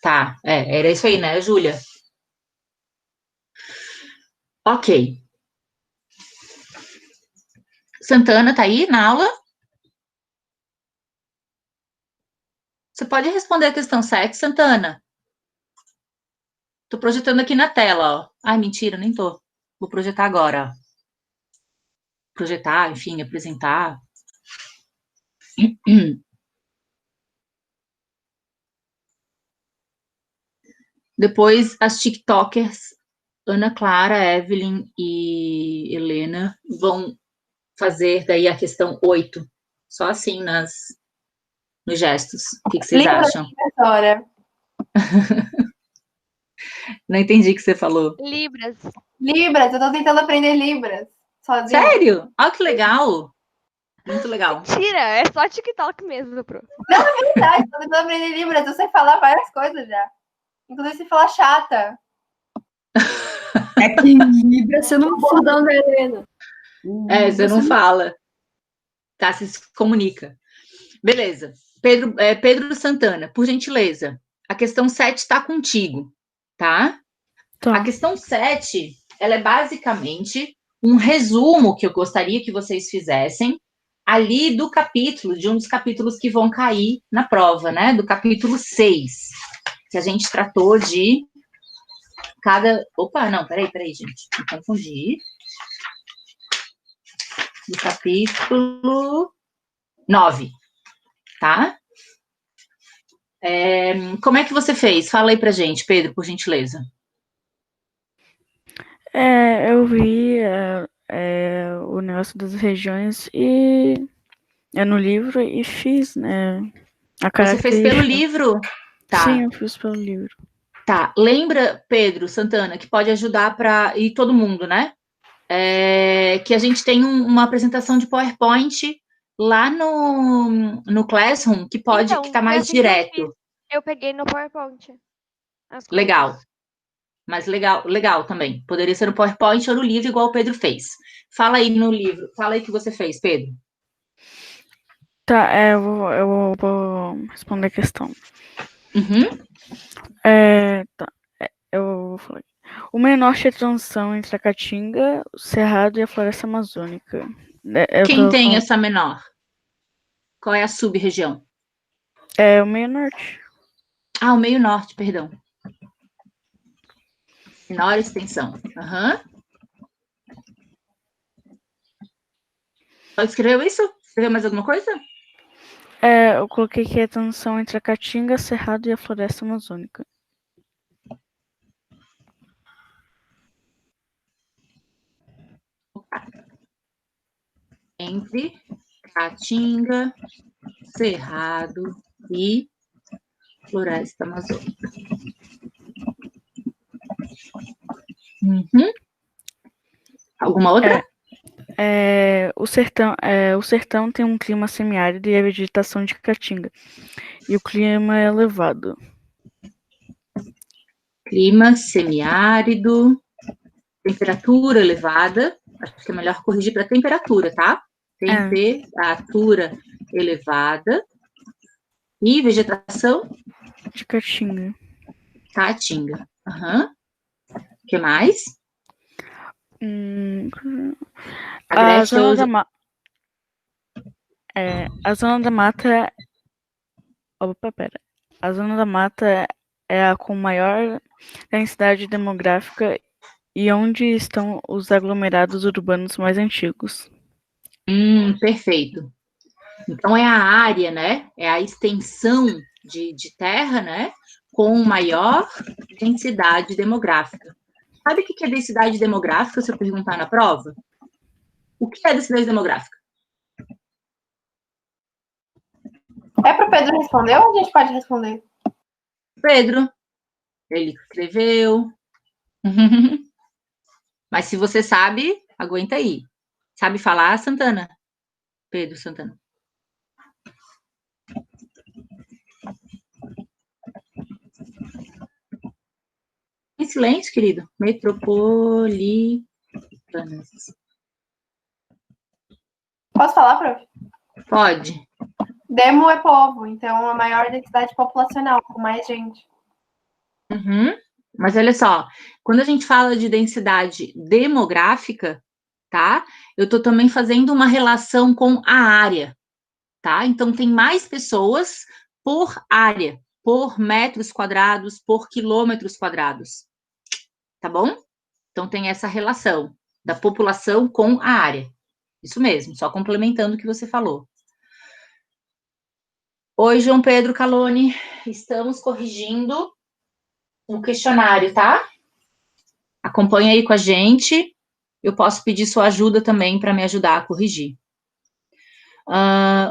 Tá, era isso aí, né, Júlia? Ok. Santana tá aí na aula? Você pode responder a questão 7, Santana? Tô projetando aqui na tela, ó. Ai, mentira, nem tô. Vou projetar agora, ó. Projetar, enfim, apresentar. Depois, as TikTokers, Ana Clara, Evelyn e Helena, vão fazer daí a questão 8. Só assim nos gestos. O que vocês Libras, acham? professora. Não entendi o que você falou. Libras. Libras, eu tô tentando aprender Libras sozinha. Sério? Olha que legal. Muito legal. Mentira, é só TikTok mesmo, pro. Não, é verdade, tô tentando aprender Libras. Eu sei falar várias coisas já. Inclusive, sei falar chata. É que Libra você não fala, né, Helena? Você não fala. Tá, se comunica. Beleza. Pedro Santana, por gentileza. A questão 7 está contigo, tá? Tá. A questão 7, ela é basicamente um resumo que eu gostaria que vocês fizessem ali do capítulo, de um dos capítulos que vão cair na prova, né? Do capítulo 6, que a gente tratou de cada... Opa, não, peraí, gente. Me confundi. Do capítulo 9, tá? Como é que você fez? Fala aí pra gente, Pedro, por gentileza. Eu vi o negócio das regiões e no livro e fiz, né? A Você fez pelo característica. livro? Tá. Sim, eu fiz pelo livro. Tá. Lembra, Pedro Santana, que pode ajudar para ir todo mundo, né? Que a gente tem uma apresentação de PowerPoint lá no Classroom que pode Então, que tá foi mais assim que eu direto. fiz. Eu peguei no PowerPoint. as coisas. Legal. Mas legal também. Poderia ser no PowerPoint ou no livro, igual o Pedro fez. Fala aí no livro. Fala aí o que você fez, Pedro. Tá, eu vou responder a questão. Uhum. Tá, eu vou falar. O meio norte é a transição entre a Caatinga, o Cerrado e a Floresta Amazônica. Quem tem essa menor? Qual é a sub-região? É o meio norte. Ah, o meio norte, perdão. Menor extensão. Aham. Escreveu isso? Escreveu mais alguma coisa? Eu coloquei que é a transição entre a Caatinga, Cerrado e a Floresta Amazônica. Entre Caatinga, Cerrado e Floresta Amazônica. Uhum. Alguma outra? O sertão tem um clima semiárido e a vegetação de caatinga. E o clima é elevado. Clima semiárido, temperatura elevada. Acho que é melhor corrigir para temperatura, tá? Temperatura elevada. E vegetação? De caatinga. Caatinga. Aham. O que mais? A zona da mata. A zona da mata. Opa, pera. A zona da mata é a com maior densidade demográfica e onde estão os aglomerados urbanos mais antigos. Perfeito. Então, é a área, né? É a extensão de terra, né? Com maior densidade demográfica. Sabe o que é densidade demográfica, se eu perguntar na prova? O que é densidade demográfica? É pro Pedro responder ou a gente pode responder? Pedro. Ele escreveu. Mas se você sabe, aguenta aí. Sabe falar, Santana? Pedro Santana. Em silêncio, querido. Metropolitanas. Posso falar, prof? Pode. Demo é povo, então a maior densidade populacional, com mais gente. Uhum. Mas olha só, quando a gente fala de densidade demográfica, tá? Eu estou também fazendo uma relação com a área, tá? Então, tem mais pessoas por área, por metros quadrados, por quilômetros quadrados, tá bom? Então, tem essa relação da população com a área. Isso mesmo, só complementando o que você falou. Oi, João Pedro Calone, estamos corrigindo o questionário, tá? Acompanha aí com a gente. Eu posso pedir sua ajuda também para me ajudar a corrigir.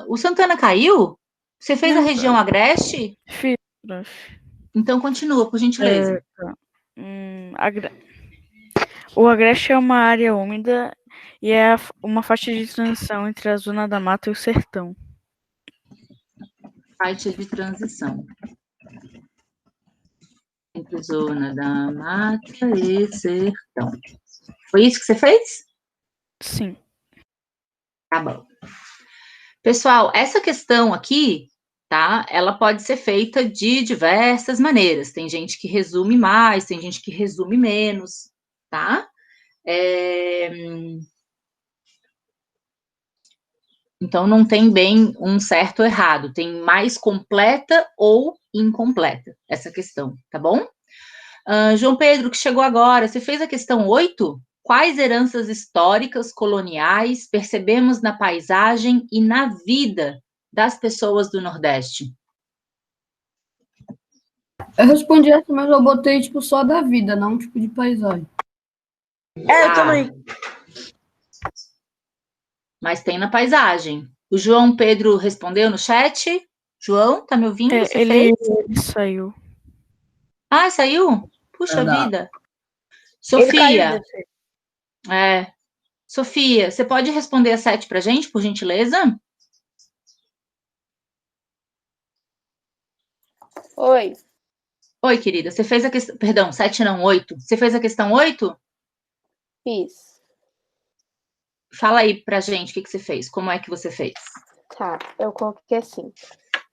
O Santana caiu? Você fez a região agreste? Fiz, prof. Então continua, por gentileza. O agreste é uma área úmida e é uma faixa de transição entre a zona da mata e o sertão. Faixa de transição entre zona da mata e sertão. Foi isso que você fez? Sim. Tá bom. Pessoal, essa questão aqui, tá? Ela pode ser feita de diversas maneiras. Tem gente que resume mais, tem gente que resume menos, tá? Então, não tem bem um certo ou errado. Tem mais completa ou incompleta essa questão, tá bom? João Pedro, que chegou agora, você fez a questão 8? Quais heranças históricas, coloniais, percebemos na paisagem e na vida das pessoas do Nordeste? Eu respondi essa, mas eu botei, tipo, só da vida, não tipo de paisagem. Eu também. Mas tem na paisagem. O João Pedro respondeu no chat. João, tá me ouvindo? Você fez? Ele saiu. Ah, saiu? Puxa Não. vida. Sofia. Sofia, você pode responder a 7 pra gente, por gentileza? Oi. Oi, querida. Você fez a questão... Perdão, 7 não, 8. Você fez a questão 8? Fiz. Fala aí pra gente o que você fez. Como é que você fez? Tá, eu coloquei assim.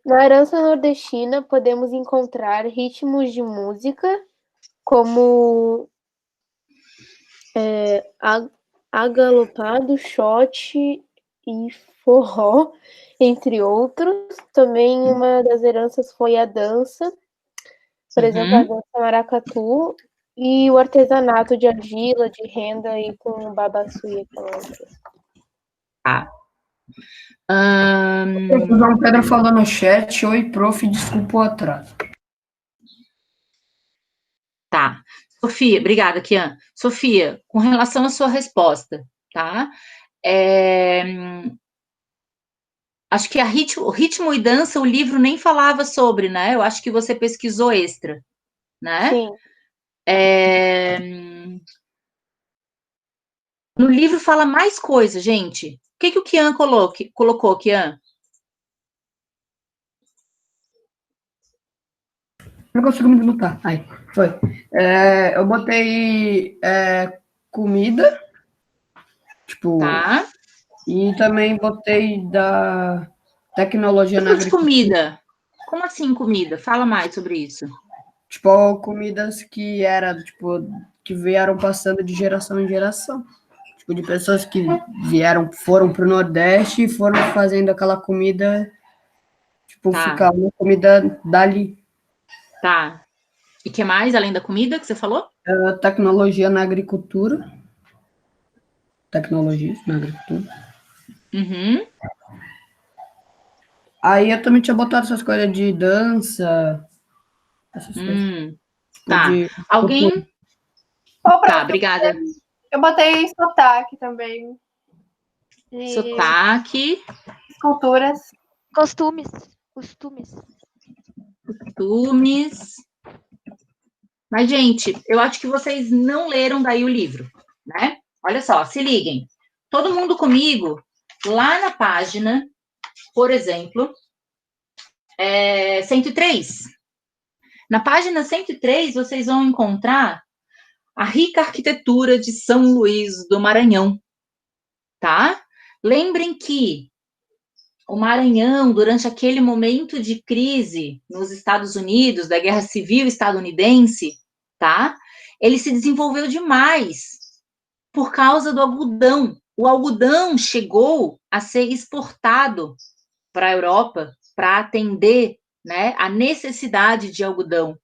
Na herança nordestina, podemos encontrar ritmos de música como agalopado, shot e forró, entre outros. Também uma das heranças foi a dança, por exemplo, a dança maracatu e o artesanato de argila, de renda e com babaçu e aquela outra. Tá. O João Pedro falou no chat, oi, prof, desculpa o atraso. Tá. Sofia, obrigada, Kian. Sofia, com relação à sua resposta, tá? Acho que ritmo e dança, o livro nem falava sobre, né? Eu acho que você pesquisou extra, né? Sim. No livro fala mais coisa, gente. O que o Kian colocou, Kian? Não consigo me desmutar. Aí, foi. Eu botei comida, tipo... Tá. E também botei da tecnologia na agricultura. Comida. Como assim comida? Fala mais sobre isso. Tipo, comidas que que vieram passando de geração em geração. Tipo, de pessoas que foram pro Nordeste e foram fazendo aquela comida, tipo, ficar uma comida dali. Tá. E o que mais, além da comida que você falou? Tecnologia na agricultura. Tecnologias na agricultura. Uhum. Aí eu também tinha botado essas coisas de dança, essas coisas. Tá. Alguém? Tá, obrigada. Eu botei sotaque também. Sotaque. Culturas. Costumes. Mas, gente, eu acho que vocês não leram daí o livro, né? Olha só, se liguem. Todo mundo comigo, lá na página, por exemplo, 103. Na página 103, vocês vão encontrar a rica arquitetura de São Luís do Maranhão, tá? Lembrem que o Maranhão, durante aquele momento de crise nos Estados Unidos, da Guerra Civil estadunidense, tá? Ele se desenvolveu demais por causa do algodão. O algodão chegou a ser exportado para a Europa para atender, né, a necessidade de algodão,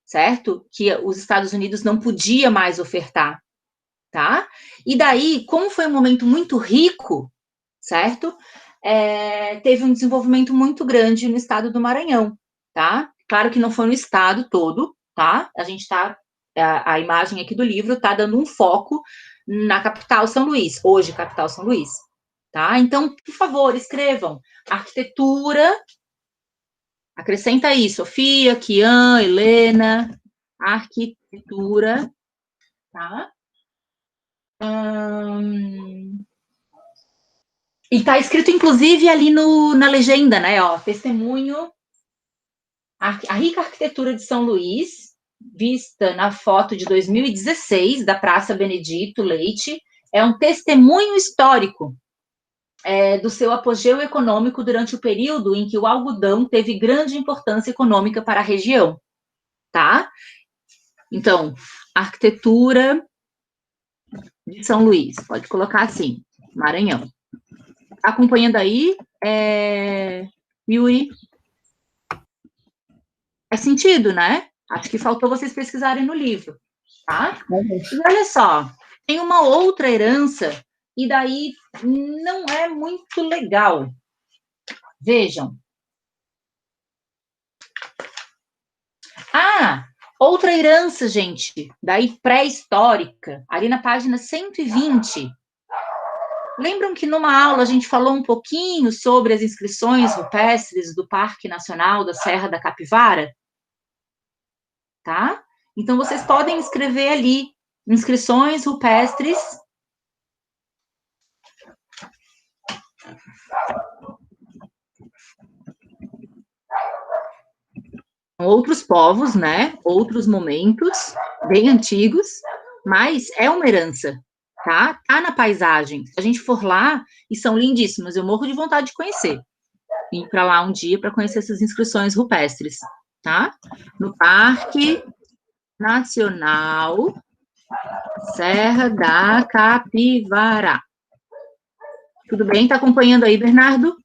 certo? Que os Estados Unidos não podia mais ofertar, tá? E daí, como foi um momento muito rico, certo? Teve um desenvolvimento muito grande no estado do Maranhão, tá? Claro que não foi no estado todo, tá? A gente tá, a imagem aqui do livro tá dando um foco na capital São Luís, hoje capital São Luís, tá? Então, por favor, escrevam arquitetura, acrescenta aí, Sofia, Kian, Helena, arquitetura, tá? E tá escrito, inclusive, ali na legenda, né, ó, testemunho, a rica arquitetura de São Luís, vista na foto de 2016, da Praça Benedito Leite, é um testemunho histórico do seu apogeu econômico durante o período em que o algodão teve grande importância econômica para a região, tá? Então, arquitetura de São Luís, pode colocar assim, Maranhão. Acompanhando aí, Yuri? Faz sentido, né? Acho que faltou vocês pesquisarem no livro, tá? E olha só, tem uma outra herança, e daí não é muito legal. Vejam. Outra herança, gente, daí pré-histórica, ali na página 120. Lembram que numa aula a gente falou um pouquinho sobre as inscrições rupestres do Parque Nacional da Serra da Capivara? Tá? Então, vocês podem escrever ali, inscrições rupestres. Outros povos, né? Outros momentos, bem antigos, mas é uma herança, tá? Tá na paisagem. Se a gente for lá, e são lindíssimas, eu morro de vontade de conhecer. Ir para lá um dia para conhecer essas inscrições rupestres, tá? No Parque Nacional Serra da Capivara. Tudo bem? Tá acompanhando aí, Bernardo?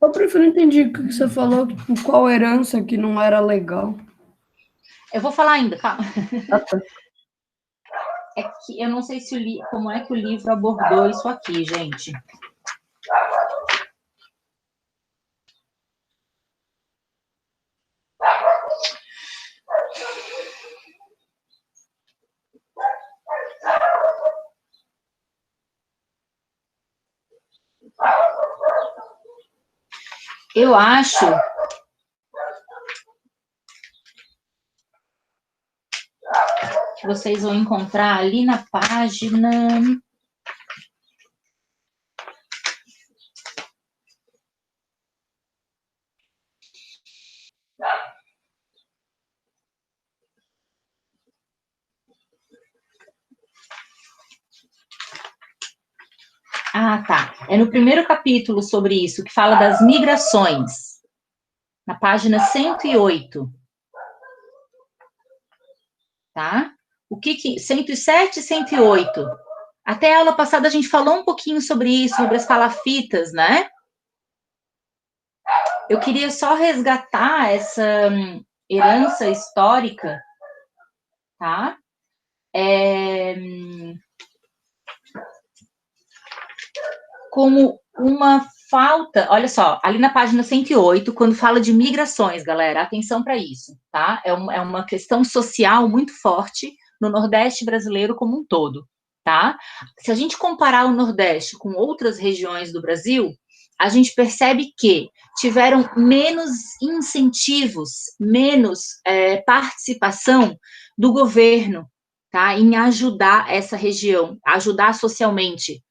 Eu prefiro entender o que você falou, tipo, qual herança que não era legal. Eu vou falar ainda, calma. Tá. É que eu não sei se como é que o livro abordou isso aqui, gente. Eu acho que vocês vão encontrar ali na página... Tá. É no primeiro capítulo sobre isso, que fala das migrações. Na página 108. Tá? 107 e 108. Até a aula passada a gente falou um pouquinho sobre isso, sobre as palafitas, né? Eu queria só resgatar essa herança histórica, tá? Como uma falta, olha só, ali na página 108, quando fala de migrações, galera, atenção para isso, tá? É uma questão social muito forte no Nordeste brasileiro como um todo, tá? Se a gente comparar o Nordeste com outras regiões do Brasil, a gente percebe que tiveram menos incentivos, menos participação do governo, tá? Em ajudar essa região, ajudar socialmente.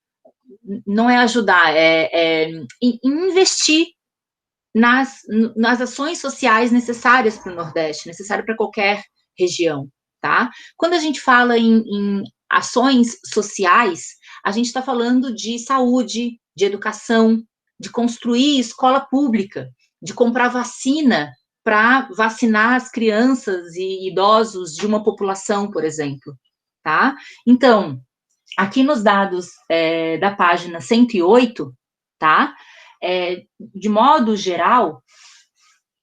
Não é ajudar, investir nas ações sociais necessárias para o Nordeste, necessário para qualquer região, tá? Quando a gente fala em ações sociais, a gente está falando de saúde, de educação, de construir escola pública, de comprar vacina para vacinar as crianças e idosos de uma população, por exemplo, tá? Então, aqui nos dados da página 108, tá? De modo geral,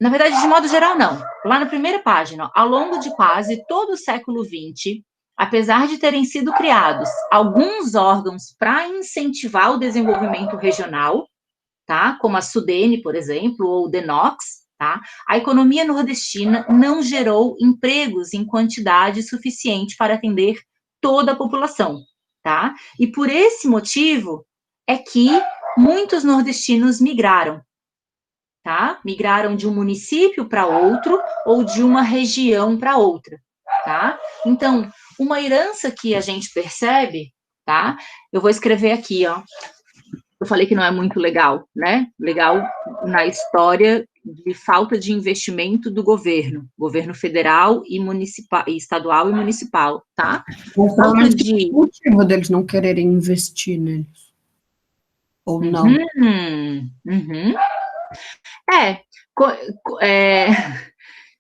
na verdade, de modo geral, não. Lá na primeira página, ao longo de quase todo o século XX, apesar de terem sido criados alguns órgãos para incentivar o desenvolvimento regional, tá? Como a Sudene, por exemplo, ou o DENOX, tá? A economia nordestina não gerou empregos em quantidade suficiente para atender toda a população, tá? E por esse motivo é que muitos nordestinos migraram, tá? Migraram de um município para outro ou de uma região para outra, tá? Então, uma herança que a gente percebe, tá? Eu vou escrever aqui, ó. Eu falei que não é muito legal, né? Legal na história de falta de investimento do governo federal e municipal, estadual e municipal, tá? Falta de o motivo deles não quererem investir neles. Ou não.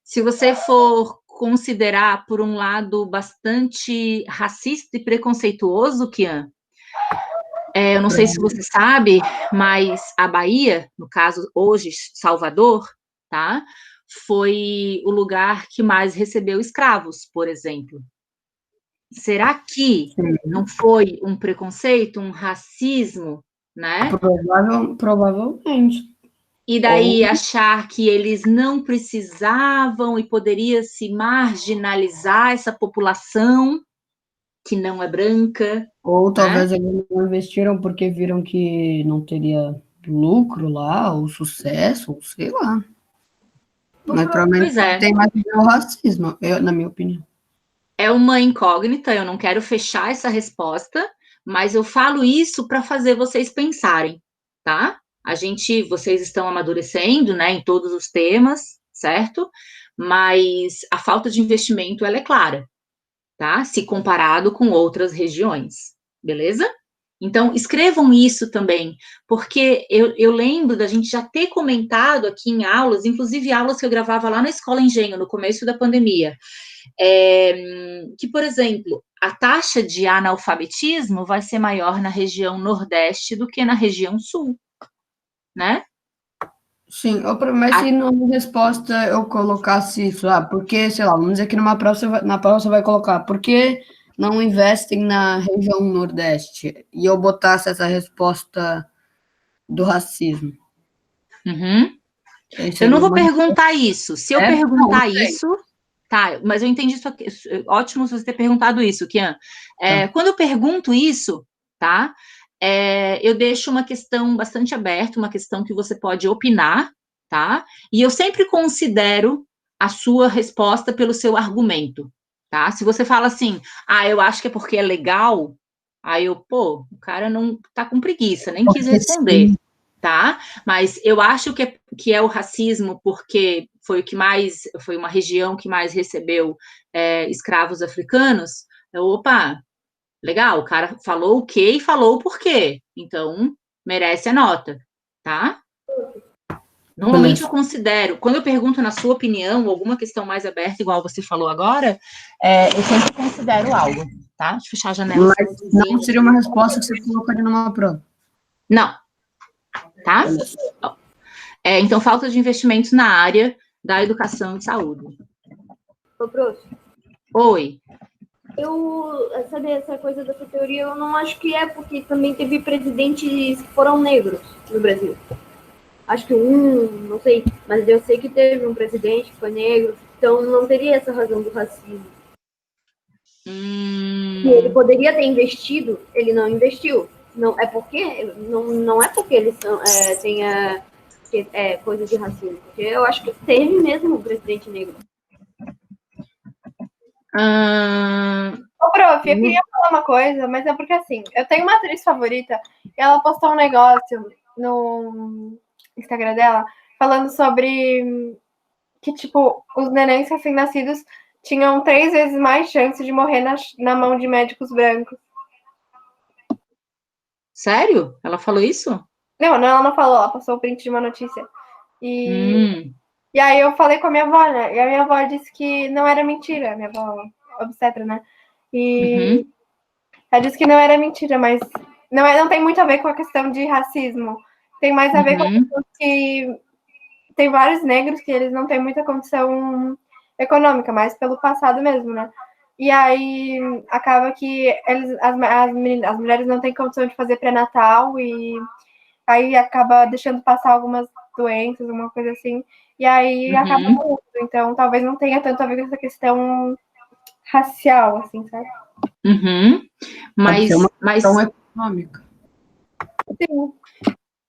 Se você for considerar, por um lado, bastante racista e preconceituoso, Kian, eu não sei se você sabe, mas a Bahia, no caso, hoje, Salvador, tá? Foi o lugar que mais recebeu escravos, por exemplo. Será que não foi um preconceito, um racismo, né? Provavelmente. E daí achar que eles não precisavam e poderia se marginalizar essa população que não é branca. Ou talvez eles não investiram porque viram que não teria lucro lá, ou sucesso, ou sei lá. Mas provavelmente tem mais o racismo, na minha opinião. É uma incógnita, eu não quero fechar essa resposta, mas eu falo isso para fazer vocês pensarem, tá? Vocês estão amadurecendo, né, em todos os temas, certo? Mas a falta de investimento, ela é clara, tá? Se comparado com outras regiões, beleza? Então, escrevam isso também, porque eu lembro da gente já ter comentado aqui em aulas, inclusive aulas que eu gravava lá na Escola Engenho, no começo da pandemia, que, por exemplo, a taxa de analfabetismo vai ser maior na região Nordeste do que na região Sul, né? Sim, mas se na resposta eu colocasse isso, porque, sei lá, vamos dizer que na prova você vai colocar, por que não investem na região Nordeste? E eu botasse essa resposta do racismo. Eu não vou perguntar isso. Se eu perguntar isso, tá, mas eu entendi isso aqui. Ótimo você ter perguntado isso, Kian. Quando eu pergunto isso, tá, eu deixo uma questão bastante aberta, uma questão que você pode opinar, tá? E eu sempre considero a sua resposta pelo seu argumento, tá? Se você fala assim, eu acho que é porque é legal, aí o cara não tá com preguiça, nem quis responder, tá? Mas eu acho que é o racismo porque foi uma região que mais recebeu escravos africanos. Legal, o cara falou o quê e falou o porquê. Então, merece a nota, tá? Normalmente eu considero, quando eu pergunto na sua opinião, alguma questão mais aberta, igual você falou agora, eu sempre considero algo, tá? Deixa eu fechar a janela. Mas não seria uma resposta que você colocaria numa prova? Não. Tá? Então, falta de investimentos na área da educação e saúde. Ô, prof. Oi. Sabe, essa coisa dessa teoria, eu não acho que é porque também teve presidentes que foram negros no Brasil. Acho que não sei, mas eu sei que teve um presidente que foi negro, então não teria essa razão do racismo. Se ele poderia ter investido, ele não investiu. Não é porque eles tenha coisa de racismo, porque eu acho que teve mesmo um presidente negro. Ô, prof, eu queria falar uma coisa, mas é porque assim, eu tenho uma atriz favorita e ela postou um negócio no Instagram dela falando sobre que, tipo, os nenéns recém-nascidos tinham 3 vezes mais chance de morrer na mão de médicos brancos. Sério? Ela falou isso? Não, ela não falou, ela passou o print de uma notícia. Hum. E aí eu falei com a minha avó, né? E a minha avó disse que não era mentira, minha avó obstetra, né? E ela disse que não era mentira, mas não tem muito a ver com a questão de racismo. Tem mais a ver com a questão que tem vários negros que eles não têm muita condição econômica, mas pelo passado mesmo, né? E aí acaba que as mulheres não têm condição de fazer pré-natal e aí acaba deixando passar algumas doenças, alguma coisa assim, e aí acaba morrendo. Então, talvez não tenha tanto a ver com essa questão racial, assim, sabe? Pode ser uma questão econômica. Sim.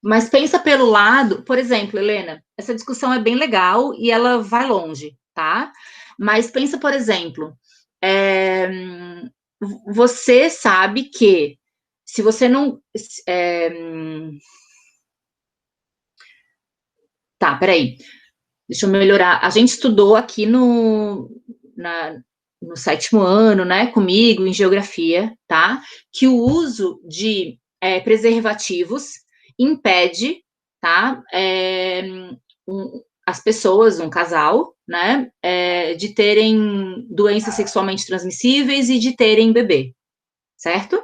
Mas pensa pelo lado, por exemplo, Helena, essa discussão é bem legal e ela vai longe, tá? Mas pensa, por exemplo, você sabe que se você não... Tá, peraí. Deixa eu melhorar. A gente estudou aqui no 7º ano, né, comigo, em geografia, tá? Que o uso de preservativos impede, tá? As pessoas, um casal, né, de terem doenças sexualmente transmissíveis e de terem bebê, certo?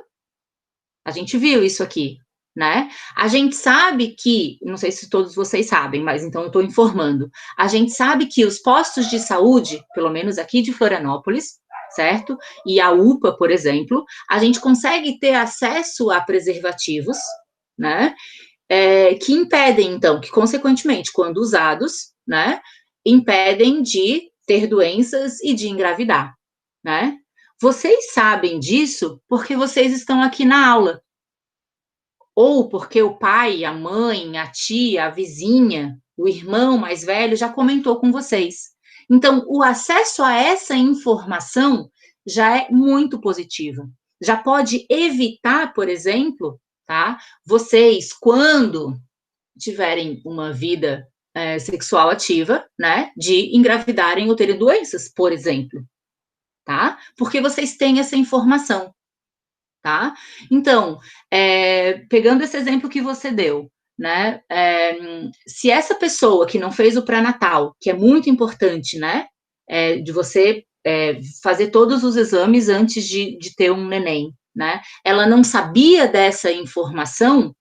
A gente viu isso aqui, né? A gente sabe que, não sei se todos vocês sabem, mas então eu estou informando, a gente sabe que os postos de saúde, pelo menos aqui de Florianópolis, certo? E a UPA, por exemplo, a gente consegue ter acesso a preservativos, né? Que impedem, então, que consequentemente, quando usados, né, impedem de ter doenças e de engravidar, né? Vocês sabem disso porque vocês estão aqui na aula. Ou porque o pai, a mãe, a tia, a vizinha, o irmão mais velho já comentou com vocês. Então, o acesso a essa informação já é muito positivo. Já pode evitar, por exemplo, tá? Vocês, quando tiverem uma vida sexual ativa, né, de engravidarem ou terem doenças, por exemplo, tá? Porque vocês têm essa informação. Tá? Então, pegando esse exemplo que você deu, né? Se essa pessoa que não fez o pré-natal, que é muito importante, né? De você fazer todos os exames antes de ter um neném, né? Ela não sabia dessa informação,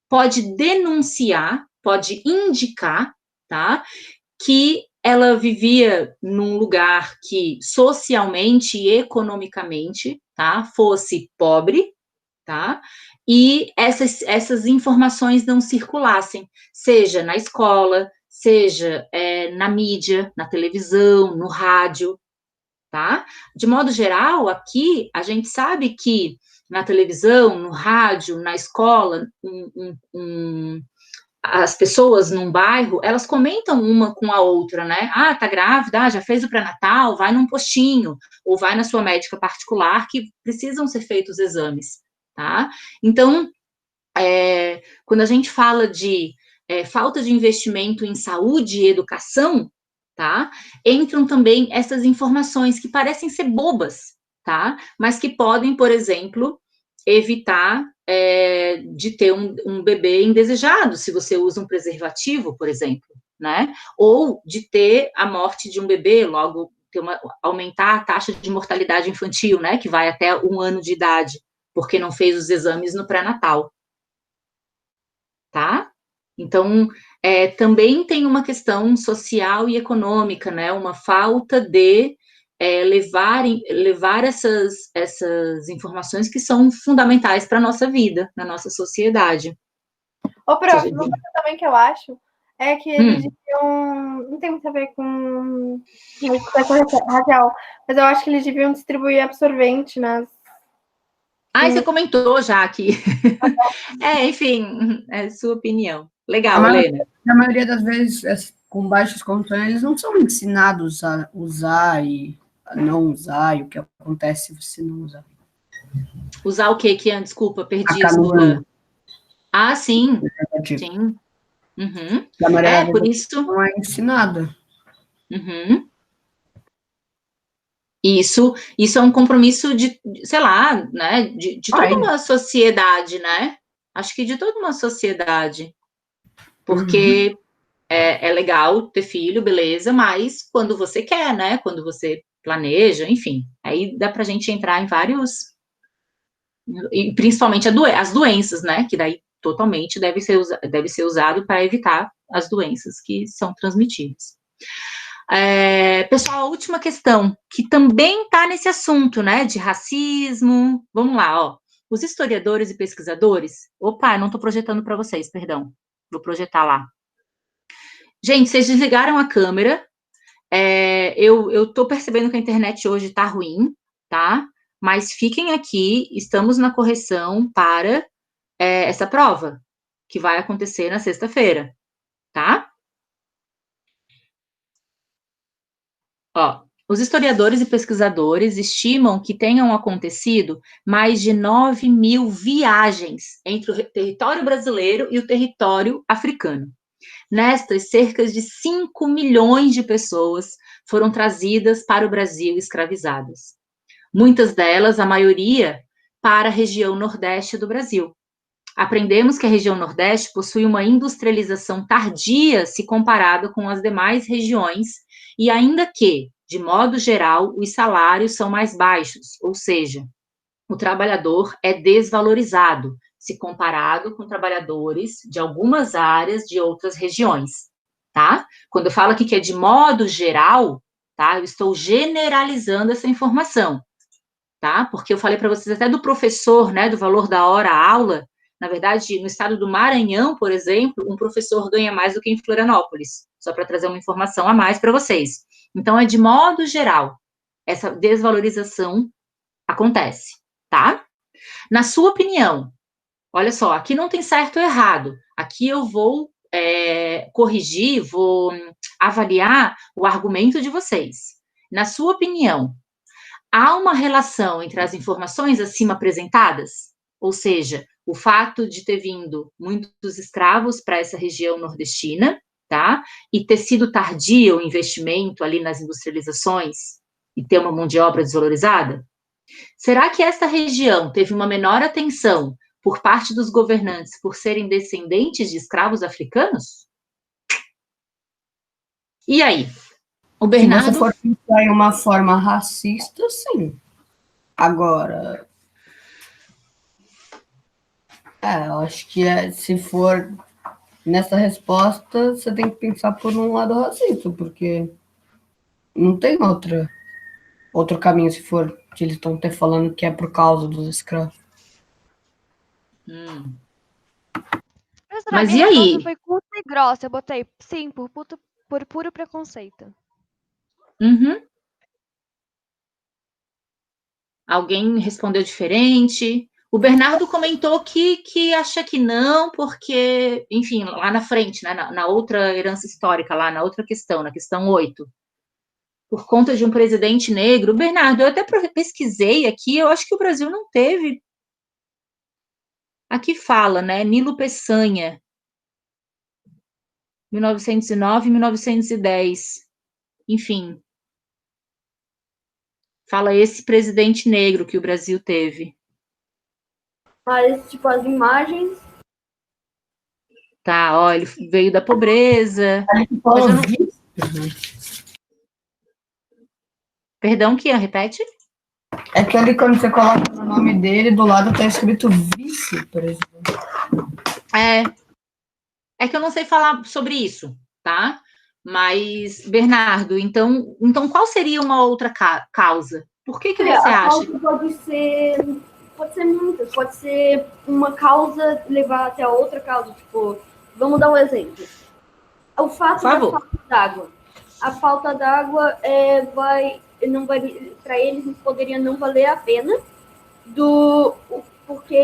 pode denunciar, pode indicar, tá? Que ela vivia num lugar que socialmente e economicamente, tá, fosse pobre, tá, e essas informações não circulassem, seja na escola, seja na mídia, na televisão, no rádio, tá? De modo geral, aqui, a gente sabe que na televisão, no rádio, na escola, as pessoas num bairro, elas comentam uma com a outra, né? Ah, tá grávida, já fez o pré-natal, vai num postinho, ou vai na sua médica particular, que precisam ser feitos exames, tá? Então, quando a gente fala de falta de investimento em saúde e educação, tá? Entram também essas informações que parecem ser bobas, tá? Mas que podem, por exemplo, evitar de ter um bebê indesejado, se você usa um preservativo, por exemplo, né? Ou de ter a morte de um bebê, logo aumentar a taxa de mortalidade infantil, né? Que vai até 1 ano de idade, porque não fez os exames no pré-natal, tá? Então, também tem uma questão social e econômica, né? Uma falta de levar essas informações que são fundamentais para a nossa vida, na nossa sociedade. Ô, prof, uma coisa também que eu acho é que eles deviam... Não tem muito a ver com racial, mas eu acho que eles deviam distribuir absorvente nas... Você comentou já aqui. Enfim, é sua opinião. Legal, Helena. Na maioria das vezes, com baixas condições, eles não são ensinados a usar e a não usar, e o que acontece se você não usar. Usar o quê, Kian? Desculpa, perdi a sua... sim. Sim. Uhum. Na por isso... Não é ensinada. Uhum. Isso é um compromisso de, sei lá, né, de toda uma sociedade, né? Acho que de toda uma sociedade. Porque é legal ter filho, beleza, mas quando você quer, né? Quando você planeja, enfim. Aí dá pra gente entrar em vários... E principalmente as doenças, né? Que daí totalmente deve ser usado para evitar as doenças que são transmitidas. Pessoal, a última questão, que também está nesse assunto, né, de racismo. Vamos lá, ó. Os historiadores e pesquisadores... Opa, não estou projetando para vocês, perdão. Vou projetar lá. Gente, vocês desligaram a câmera. Eu estou percebendo que a internet hoje está ruim, tá? Mas fiquem aqui, estamos na correção para essa prova, que vai acontecer na sexta-feira, tá? Ó, os historiadores e pesquisadores estimam que tenham acontecido mais de 9.000 viagens entre o território brasileiro e o território africano. Nestas, cerca de 5 milhões de pessoas foram trazidas para o Brasil escravizadas. Muitas delas, a maioria, para a região nordeste do Brasil. Aprendemos que a região nordeste possui uma industrialização tardia se comparada com as demais regiões, e ainda que, de modo geral, os salários são mais baixos, ou seja, o trabalhador é desvalorizado, se comparado com trabalhadores de algumas áreas de outras regiões, tá? Quando eu falo aqui que é de modo geral, tá? Eu estou generalizando essa informação, tá? Porque eu falei para vocês até do professor, né, do valor da hora-aula. Na verdade, no estado do Maranhão, por exemplo, um professor ganha mais do que em Florianópolis, só para trazer uma informação a mais para vocês. Então, é de modo geral, essa desvalorização acontece, tá? Na sua opinião, olha só, aqui não tem certo ou errado, aqui eu vou corrigir, vou avaliar o argumento de vocês. Na sua opinião, há uma relação entre as informações acima apresentadas? Ou seja, o fato de ter vindo muitos escravos para essa região nordestina, tá? E ter sido tardio o investimento ali nas industrializações e ter uma mão de obra desvalorizada? Será que esta região teve uma menor atenção por parte dos governantes por serem descendentes de escravos africanos? E aí? O Bernardo... Se você for pensar em uma forma racista, sim. Agora, eu acho que se for nessa resposta, você tem que pensar por um lado racista, porque não tem outro caminho se for que eles estão até falando que é por causa dos escravos. Mas e aí? Foi curta e grossa. Eu botei sim, por puro preconceito. Uhum. Alguém respondeu diferente. O Bernardo comentou que acha que não, porque, enfim, lá na frente, né, na outra herança histórica, lá na outra questão, na questão 8, por conta de um presidente negro. Bernardo, eu até pesquisei aqui, eu acho que o Brasil não teve. Aqui fala, né, Nilo Peçanha, 1909 e 1910. Enfim, fala esse presidente negro que o Brasil teve. Mas, tipo, as imagens... Tá, ó, ele veio da pobreza. Mas eu não... Perdão, Kian, repete? É que ali, quando você coloca o nome dele, do lado tá escrito vice, por exemplo. É que eu não sei falar sobre isso, tá? Mas, Bernardo, então qual seria uma outra causa? Por que você acha? Pode ser muitas, pode ser uma causa levar até a outra causa. Tipo, vamos dar um exemplo. O fato da falta d'água. A falta d'água não vai, para eles poderia não valer a pena, porque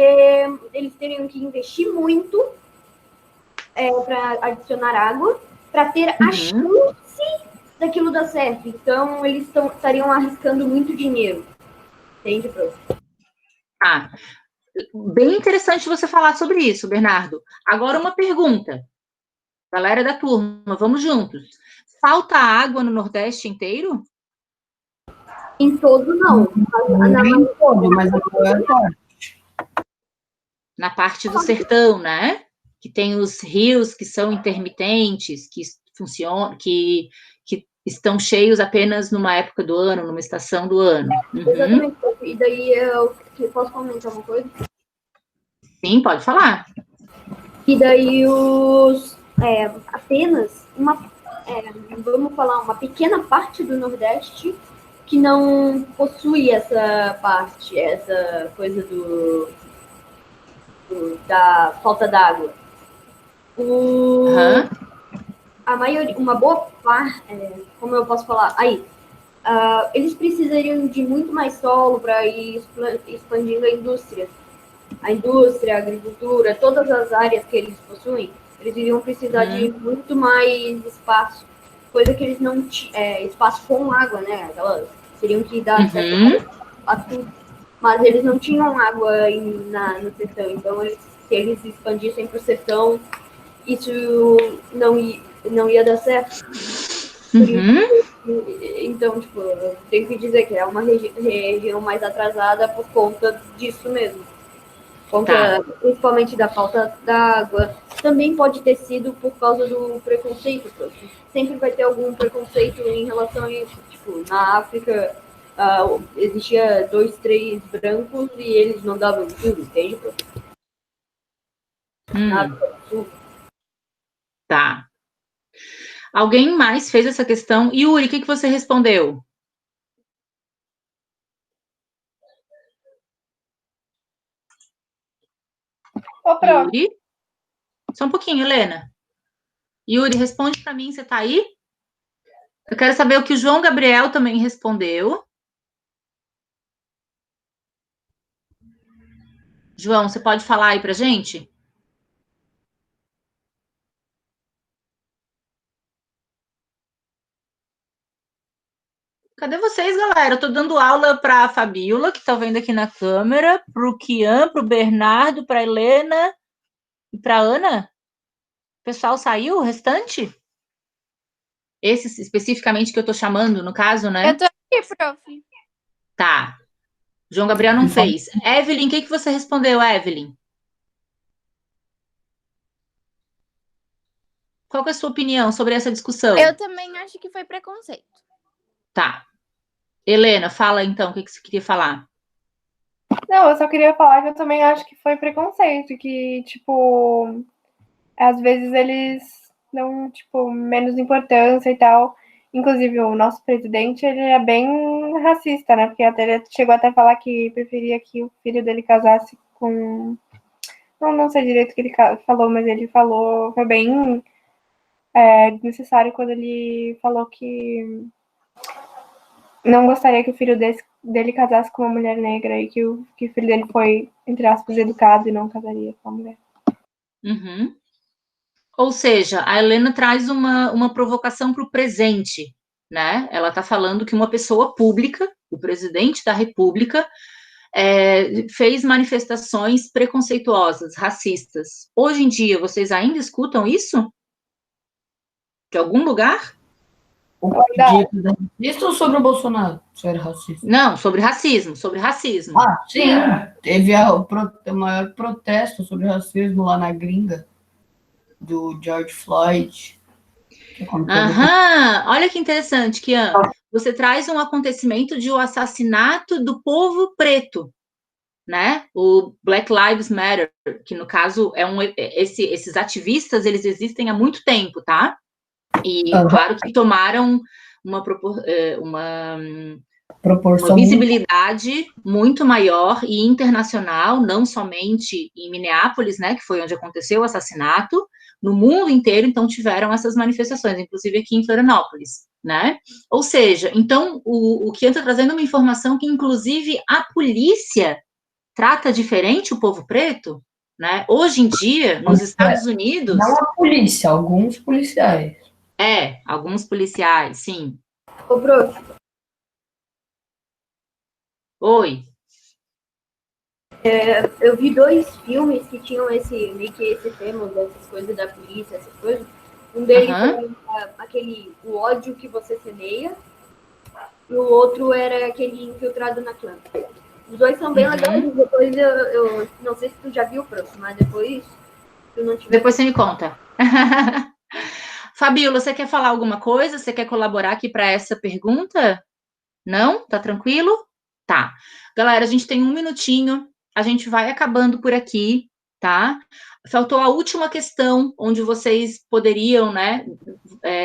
eles teriam que investir muito para adicionar água, para ter a chance daquilo dar certo. Então, eles estariam arriscando muito dinheiro. Entende, prof? Bem interessante você falar sobre isso, Bernardo. Agora uma pergunta. Galera da turma, vamos juntos. Falta água no Nordeste inteiro? Em todo, não. Nem todo, mas a maior parte. Na parte do sertão, né? Que tem os rios que são intermitentes, que funcionam, que estão cheios apenas numa época do ano, numa estação do ano. Uhum. Exatamente. E daí eu posso comentar uma coisa? Sim, pode falar. E daí apenas vamos falar, uma pequena parte do Nordeste que não possui essa parte, essa coisa da falta d'água. Uhum. A maioria, uma boa parte, como eu posso falar, eles precisariam de muito mais solo para ir expandindo a indústria. A indústria, a agricultura, todas as áreas que eles possuem, eles iriam precisar de muito mais espaço, coisa que eles não tinham, espaço com água, né? Elas teriam que dar a tudo, mas eles não tinham água no sertão, então se eles expandissem para o sertão, isso não ia dar certo. Então, tipo, eu tenho que dizer que é uma região mais atrasada por conta disso mesmo. Principalmente da falta d'água. Também pode ter sido por causa do preconceito. Sempre vai ter algum preconceito em relação a isso. Tipo, na África, existia 2, 3 brancos e eles não davam tudo, entende? Na África do Sul. Tá. Alguém mais fez essa questão? Yuri, o que você respondeu? Yuri? Só um pouquinho, Helena. Yuri, responde para mim, você tá aí? Eu quero saber o que o João Gabriel também respondeu. João, você pode falar aí pra gente? Cadê vocês, galera? Eu tô dando aula para a Fabiola, que tá vendo aqui na câmera, pro Kian, pro Bernardo, pra Helena e pra Ana. O pessoal saiu, o restante? Esse especificamente que eu tô chamando, no caso, né? Eu tô aqui, prof. Tá. João Gabriel não fez. Evelyn, o que você respondeu, Evelyn? Qual que é a sua opinião sobre essa discussão? Eu também acho que foi preconceito. Tá. Helena, fala então, o que você queria falar? Não, eu só queria falar que eu também acho que foi preconceito, que, tipo, às vezes eles dão, tipo, menos importância e tal. Inclusive, o nosso presidente, ele é bem racista, né? Porque até ele chegou até a falar que preferia que o filho dele casasse com... Não sei direito o que ele falou, mas ele falou, foi bem necessário quando ele falou que não gostaria que o filho dele casasse com uma mulher negra e que o filho dele foi, entre aspas, educado e não casaria com a mulher. Uhum. Ou seja, a Helena traz uma provocação para o presente, né? Ela está falando que uma pessoa pública, o presidente da República, fez manifestações preconceituosas, racistas. Hoje em dia, vocês ainda escutam isso? De algum lugar? Isso ou sobre o Bolsonaro? Se era racista? Não, sobre racismo, sobre racismo. Ah, sim. Teve o maior protesto sobre racismo lá na gringa, do George Floyd. Aham, olha que interessante, Kian. Você traz um acontecimento de um assassinato do povo preto, né? O Black Lives Matter, que no caso esses ativistas, eles existem há muito tempo, tá? E claro que tomaram uma visibilidade muito maior e internacional, não somente em Minneapolis, né, que foi onde aconteceu o assassinato, no mundo inteiro, então tiveram essas manifestações, inclusive aqui em Florianópolis, né? Ou seja, então o Kian está trazendo uma informação que inclusive a polícia trata diferente o povo preto, né? Hoje em dia, nos Estados Unidos... Não a polícia, alguns policiais. Alguns policiais, sim. Ô, prof. Oi. Eu vi 2 filmes que tinham meio que esse tema, dessas coisas da polícia, essas coisas. Um deles foi o ódio que você semeia. e o outro era aquele Infiltrado na Clã. Os dois são bem legais, depois eu não sei se tu já viu o próximo, mas depois tu não tiver... Depois você me conta. Fabíola, você quer falar alguma coisa? Você quer colaborar aqui para essa pergunta? Não? Tá tranquilo? Tá. Galera, a gente tem 1 minutinho, a gente vai acabando por aqui, tá? Faltou a última questão, onde vocês poderiam, né,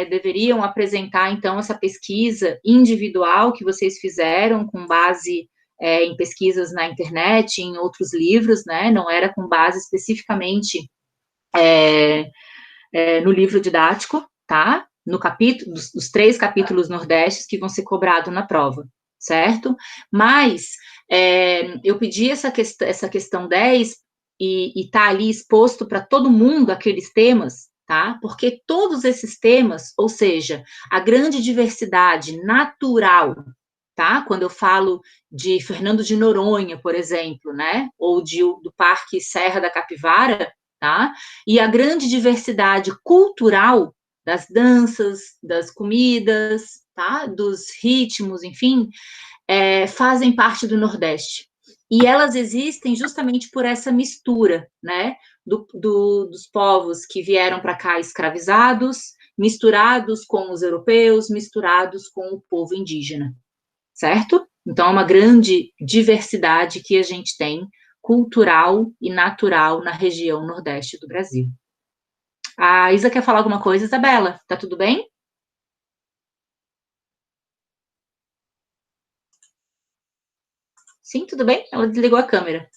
deveriam apresentar, então, essa pesquisa individual que vocês fizeram com base em pesquisas na internet, em outros livros, né? Não era com base especificamente no livro didático, tá? No capítulo, dos 3 capítulos nordestes que vão ser cobrados na prova, certo? Mas eu pedi essa questão 10 e tá ali exposto para todo mundo aqueles temas, tá? Porque todos esses temas, ou seja, a grande diversidade natural, tá? Quando eu falo de Fernando de Noronha, por exemplo, né? Ou do Parque Serra da Capivara, tá? E a grande diversidade cultural das danças, das comidas, tá? Dos ritmos, enfim, fazem parte do Nordeste. E elas existem justamente por essa mistura, né? Dos povos que vieram para cá escravizados, misturados com os europeus, misturados com o povo indígena, certo? Então, é uma grande diversidade que a gente tem, cultural e natural, na região nordeste do Brasil. A Isa quer falar alguma coisa, Isabela? Tá tudo bem? Sim, tudo bem? Ela desligou a câmera.